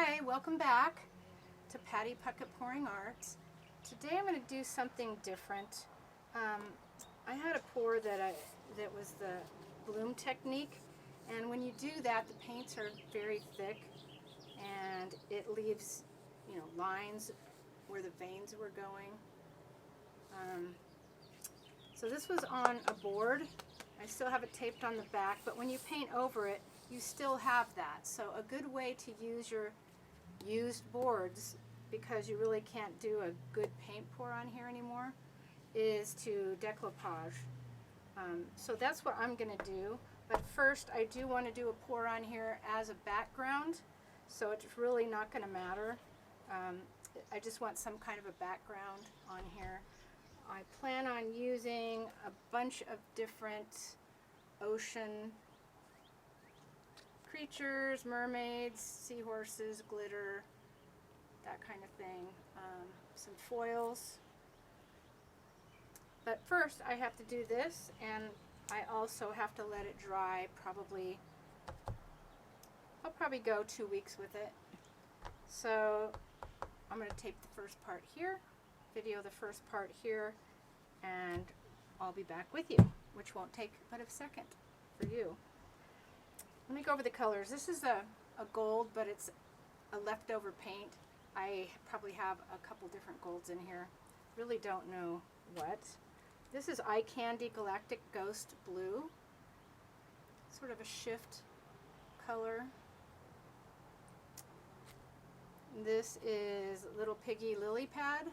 Hi, welcome back to Patty Puckett Pouring Arts. Today I'm going to do something different. I had a pour that was the bloom technique, and when you do that, the paints are very thick and it leaves, lines where the veins were going. So this was on a board. I still have it taped on the back, but when you paint over it, you still have that. So a good way to use your used boards, because you really can't do a good paint pour on here anymore, is to decoupage. So that's what I'm going to do. But first, I do want to do a pour on here as a background, so it's really not going to matter. I just want some kind of a background on here. I plan on using a bunch of different ocean creatures, mermaids, seahorses, glitter, that kind of thing. Some foils. But first I have to do this, and I also have to let it dry. I'll probably go 2 weeks with it. So I'm going to tape the first part here, video the first part here, and I'll be back with you, which won't take but a second for you. Let me go over the colors. This is a gold, but it's a leftover paint. I probably have a couple different golds in here. Really don't know what. This is Eye Candy Galactic Ghost Blue. Sort of a shift color. This is Little Piggy Lily Pad.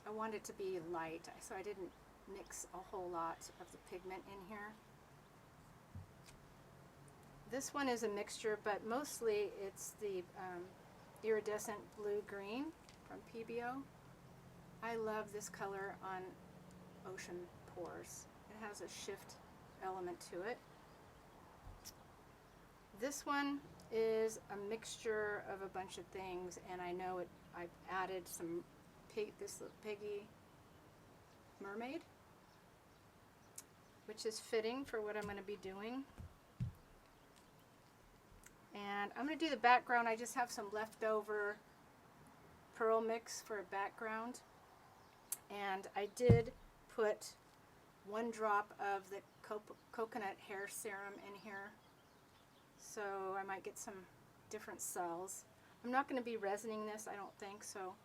I want it to be light, so I didn't mix a whole lot of the pigment in here. This one is a mixture, but mostly it's the iridescent blue-green from PBO. I love this color on ocean pours. It has a shift element to it. This one is a mixture of a bunch of things, and I know I've added some this little piggy mermaid, which is fitting for what I'm going to be doing. And I'm going to do the background. I just have some leftover pearl mix for a background, and I did put 1 drop of the coconut hair serum in here, so I might get some different cells. I'm not going to be resining this, I don't think so,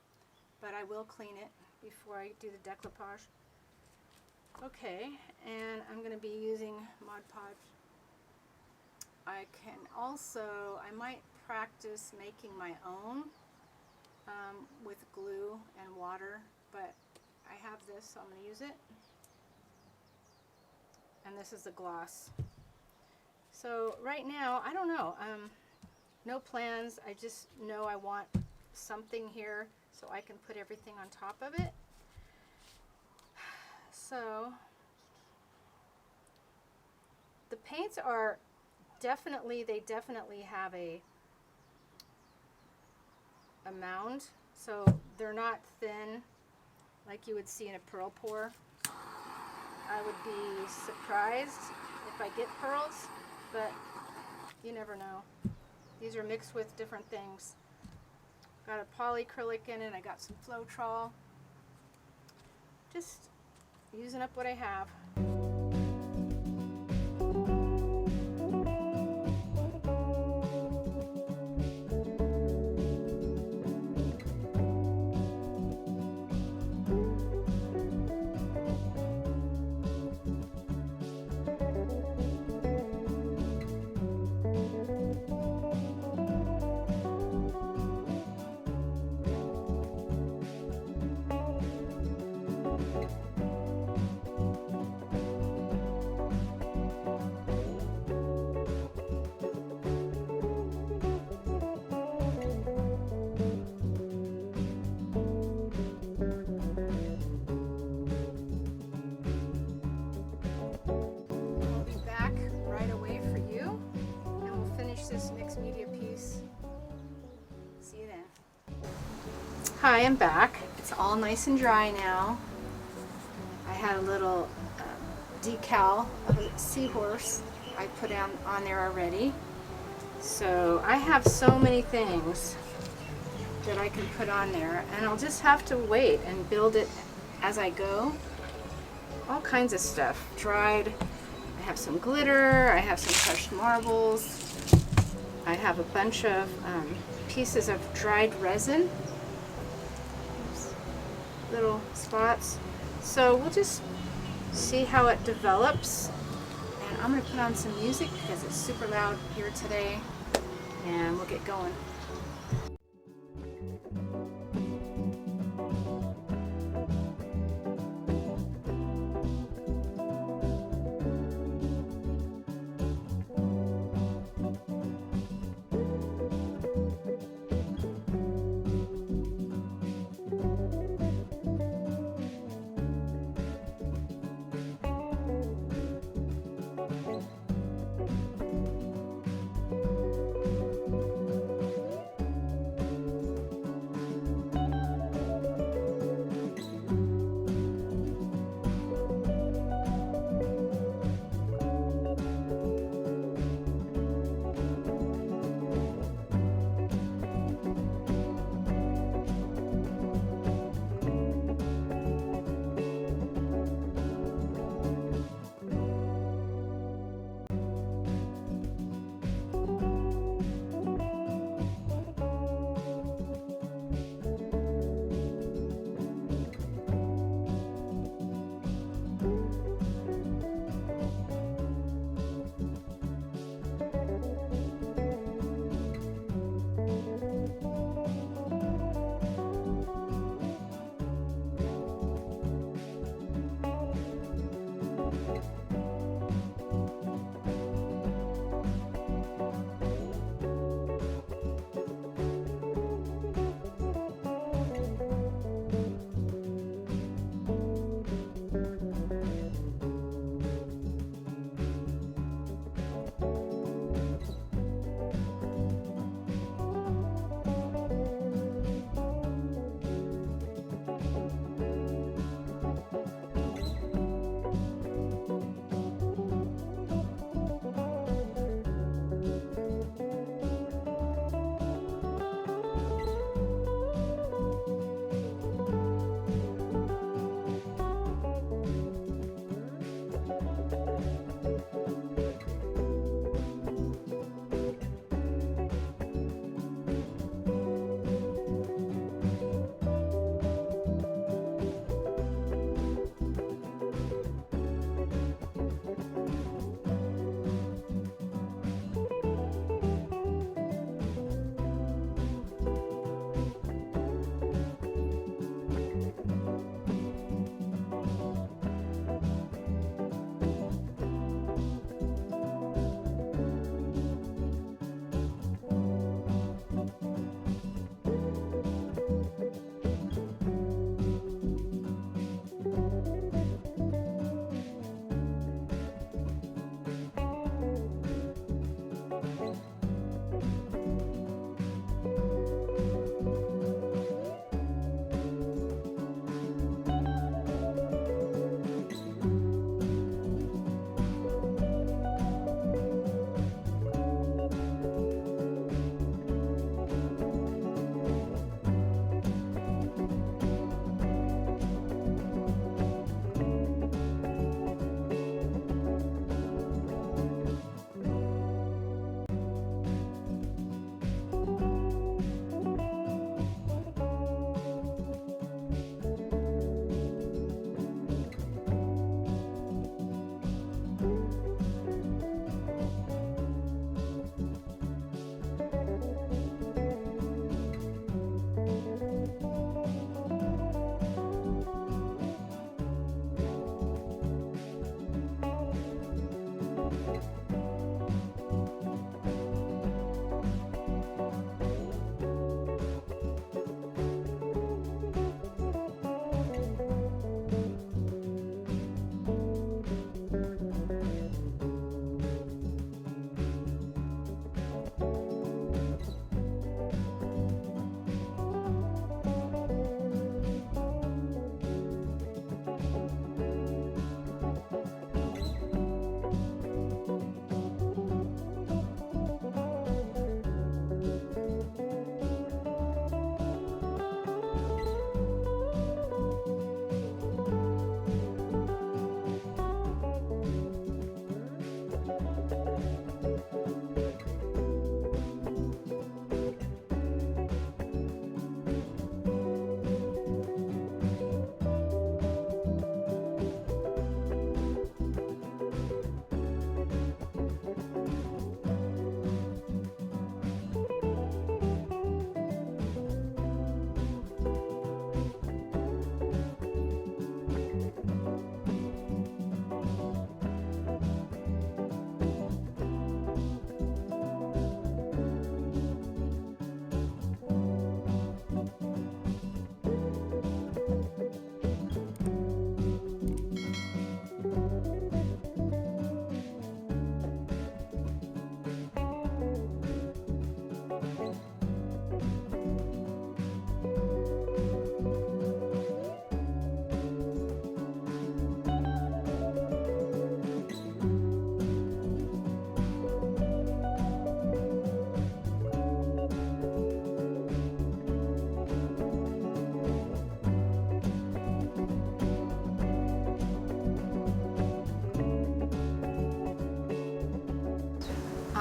but I will clean it before I do the decoupage. Okay, and I'm going to be using Mod Podge. I might practice making my own with glue and water, but I have this, so I'm going to use it. And this is the gloss. So right now, I don't know, no plans. I just know I want something here so I can put everything on top of it. So the paints are they definitely have a mound, so they're not thin like you would see in a pearl pour. I would be surprised if I get pearls, but you never know. These are mixed with different things. Got a polyacrylic in it, I got some Floetrol. Just using up what I have. This mixed media piece. See you then. Hi, I'm back. It's all nice and dry now. I had a little decal of a seahorse I put on there already. So I have so many things that I can put on there, and I'll just have to wait and build it as I go. All kinds of stuff. Dried, I have some glitter, I have some crushed marbles, I have a bunch of pieces of dried resin. Little spots. So we'll just see how it develops. And I'm going to put on some music because it's super loud here today, and we'll get going.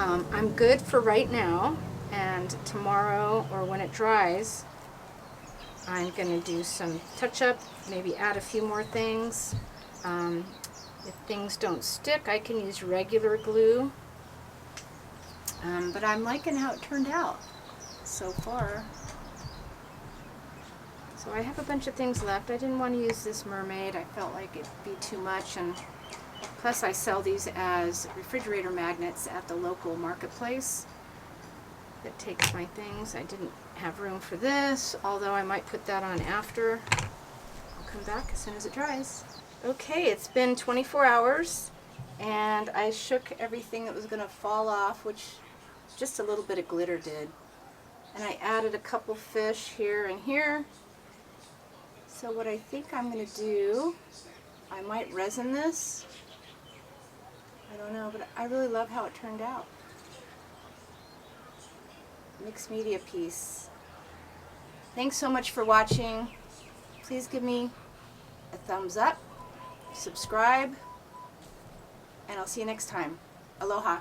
I'm good for right now, and tomorrow or when it dries, I'm going to do some touch-up, maybe add a few more things. If things don't stick, I can use regular glue. But I'm liking how it turned out so far. So I have a bunch of things left. I didn't want to use this mermaid. I felt like it'd be too much, and plus I sell these as refrigerator magnets at the local marketplace that takes my things. I didn't have room for this, although I might put that on after. I'll come back as soon as it dries. Okay, it's been 24 hours, and I shook everything that was going to fall off, which just a little bit of glitter did. And I added a couple fish here and here. So what I think I'm going to do, I might resin this. I don't know, but I really love how it turned out. Mixed media piece. Thanks so much for watching. Please give me a thumbs up, subscribe, and I'll see you next time. Aloha.